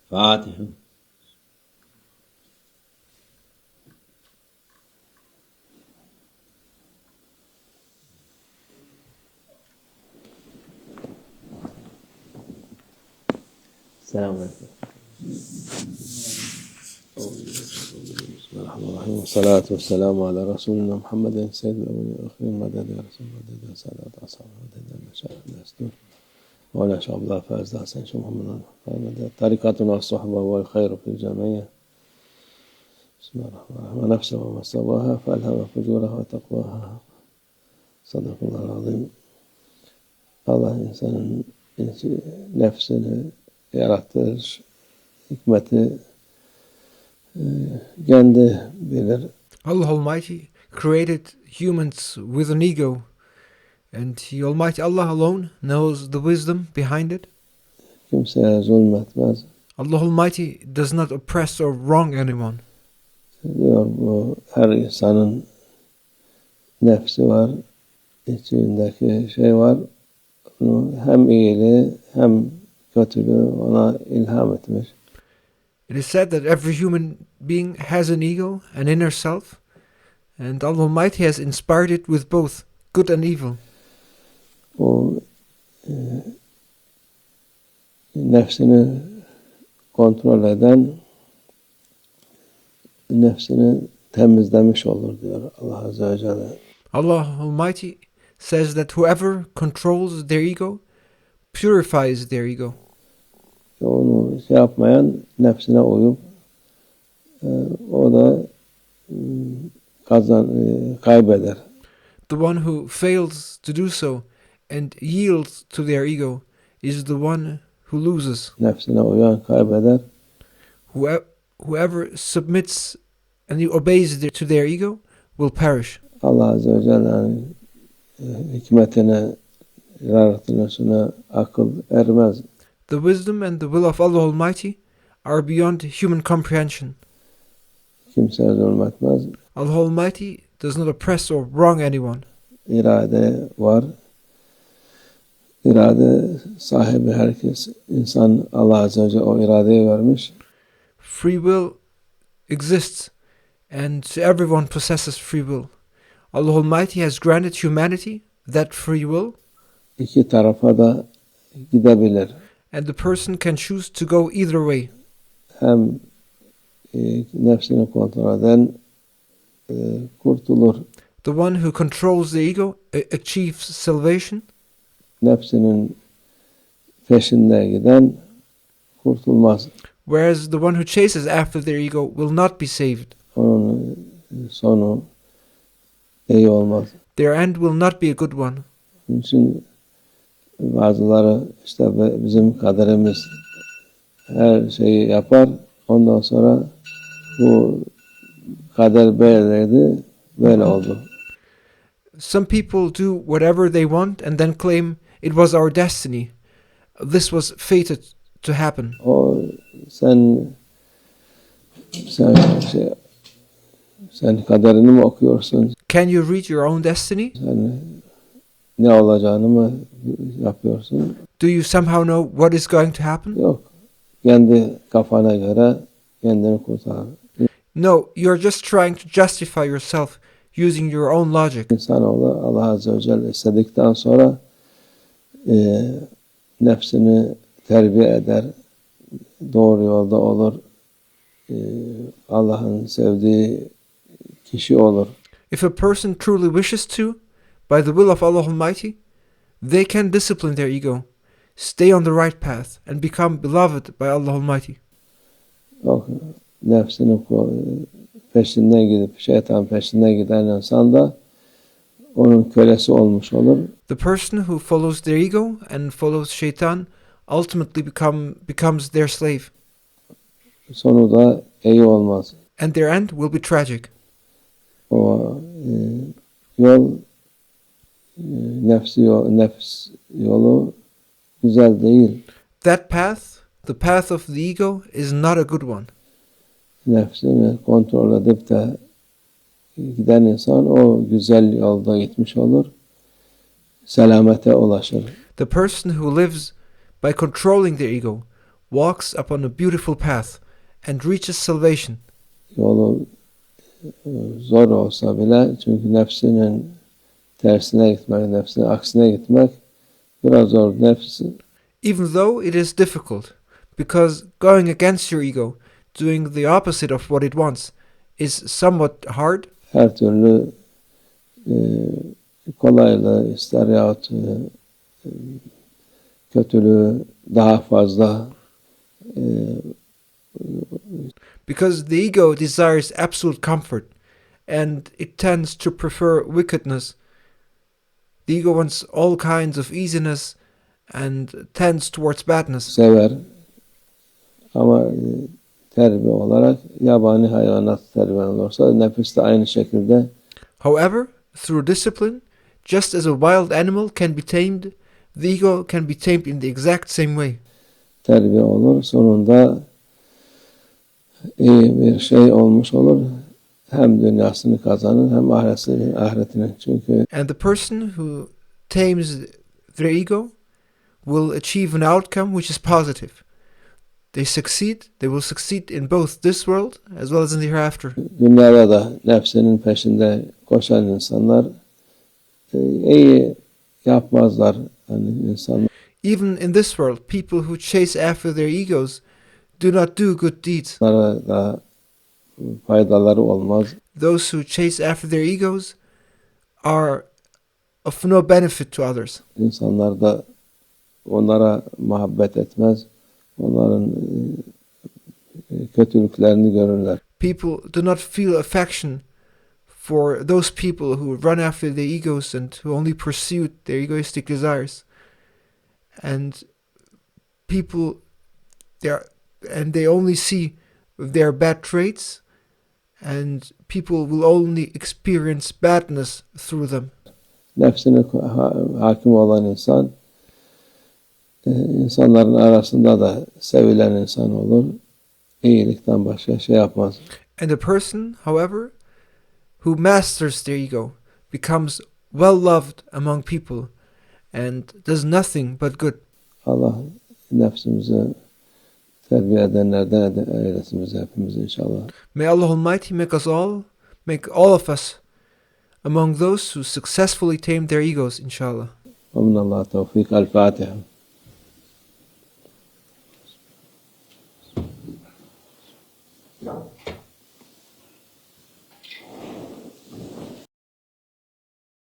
Fatiha. Selamünaleyküm. Bismillahirrahmanirrahim. Salatu vesselamu ala Resulina Muhammedin seyyidil evvelin ve ahirin meded ya Resul meded ya sadat ashabı meded ya meşayih destur ve ala şabla fazla sen şu Muhammed'in meded tarikatuna sahba ve hayru fil cemiyye. Bismillahirrahmanirrahim. Ve nefse ve mesavaha fe elheme fucuraha ve takvaha. Sadakallahu azim. Allah insanın nefsini yaratır, hikmeti kendi bilir. Allah Almighty created humans with an ego, and the Almighty Allah alone knows the wisdom behind it. Kimseye zulmetmez. Allah Almighty does not oppress or wrong anyone. Diyor bu her insanın nefsi var, içindeki şey var. Onu hem iyiliği hem kötülüğü ona ilham etmiş. It is said that every human being has an ego, an inner self, and Allah Almighty has inspired it with both good and evil. O nefsini kontrol eden nefsini temizlemiş olur diyor Allah Azze ve Celle. Allah Almighty says that whoever controls their ego purifies their ego. Onu şey yapmayan nefsine uyup o da kaybeder. The one who fails to do so and yields to their ego is the one who loses. Nefsine uyan kaybeder. Whoever submits and obeys to their ego will perish. Allah Azze ve Celle'nin hikmetine, yaratılışına akıl ermez. The wisdom and the will of Allah Almighty are beyond human comprehension. Kimseye zulmetmez. Allah Almighty does not oppress or wrong anyone. İrade var. İrade sahibi herkes. İnsan Allah Azze ve Celle o iradeyi vermiş. Free will exists, and everyone possesses free will. Allah Almighty has granted humanity that free will, İki tarafa da gidebilir. and the person can choose to go either way. Hem nefsini kontrol eden kurtulur. The one who controls the ego achieves salvation, Nefsinin peşinde giden kurtulmaz. whereas the one who chases after their ego will not be saved. Onun sonu iyi olmaz. Their end will not be a good one. Onun için bazıları işte bizim kaderimiz her şeyi yapar. Ondan sonra bu kader böyleydi, böyle oldu. Some people do whatever they want and then claim it was our destiny. This was fated to happen. O sen kaderini mi okuyorsun? Can you read your own destiny? Sen ne olacağını mı yapıyorsun? Do you somehow know what is going to happen? Yok. Kendi kafana göre kendini kurtar. No, you're just trying to justify yourself using your own logic. İnsanoğlu Allah Azze ve Celle istedikten sonra nefsini terbiye eder. Doğru yolda olur. Allah'ın sevdiği kişi olur. If a person truly wishes to, by the will of Allah Almighty, they can discipline their ego, stay on the right path, and become beloved by Allah Almighty. Yok, nefsini peşinden gidip şeytan peşinden giden insan da onun kölesi olmuş olur. The person who follows their ego and follows shaitan ultimately becomes their slave, Sonu da iyi olmaz. and their end will be tragic. O yol nefs yolu güzel değil. That path, the path of the ego, is not a good one. Nefsini kontrol edip de giden insan o güzel yolda gitmiş olur. Selamete ulaşır. The person who lives by controlling their ego walks upon a beautiful path and reaches salvation. Yolu zor olsa bile, çünkü nefsinin tersine gitmek, nefsinin aksine gitmek biraz zor. Even though it is difficult, because going against your ego, doing the opposite of what it wants, is somewhat hard. Her türlü kolaylığı ister yahut kötülüğü daha fazla, because the ego desires absolute comfort, and it tends to prefer wickedness. The ego wants all kinds of easiness and tends towards badness. sever. Ama terbiye olarak yabani hayvanat terbiye olursa nefis de aynı şekilde. However, through discipline, just as a wild animal can be tamed, the ego can be tamed in the exact same way. Terbiye olur. Sonunda iyi bir şey olmuş olur. Hem dünyasını kazanır hem ahiretini. Çünkü And the person who tames their ego will achieve an outcome which is positive. They will succeed in both this world as well as in the hereafter. dünyada da nefsinin peşinde koşan insanlar iyi yapmazlar. Yani insanlar Even in this world, people who chase after their egos do not do good deeds. da faydaları olmaz. Those who chase after their egos are of no benefit to others. İnsanlar da onlara muhabbet etmez. Onların kötülüklerini görürler. People do not feel affection for those people who run after their egos and who only pursue their egoistic desires. And they only see their bad traits, and people will only experience badness through them. Nefsine hakim olan insan, insanların arasında da sevilen insan olur. İyilikten başka şey yapmaz. And a person, however, who masters their ego becomes well loved among people and does nothing but good. Allah nefsimizi terbiye edenlerden eylesin bizi hepimiz inşallah. May Allah Almighty make all of us among those who successfully tame their egos, inshallah. Ve minallah tevfik. El-Fatiha. No.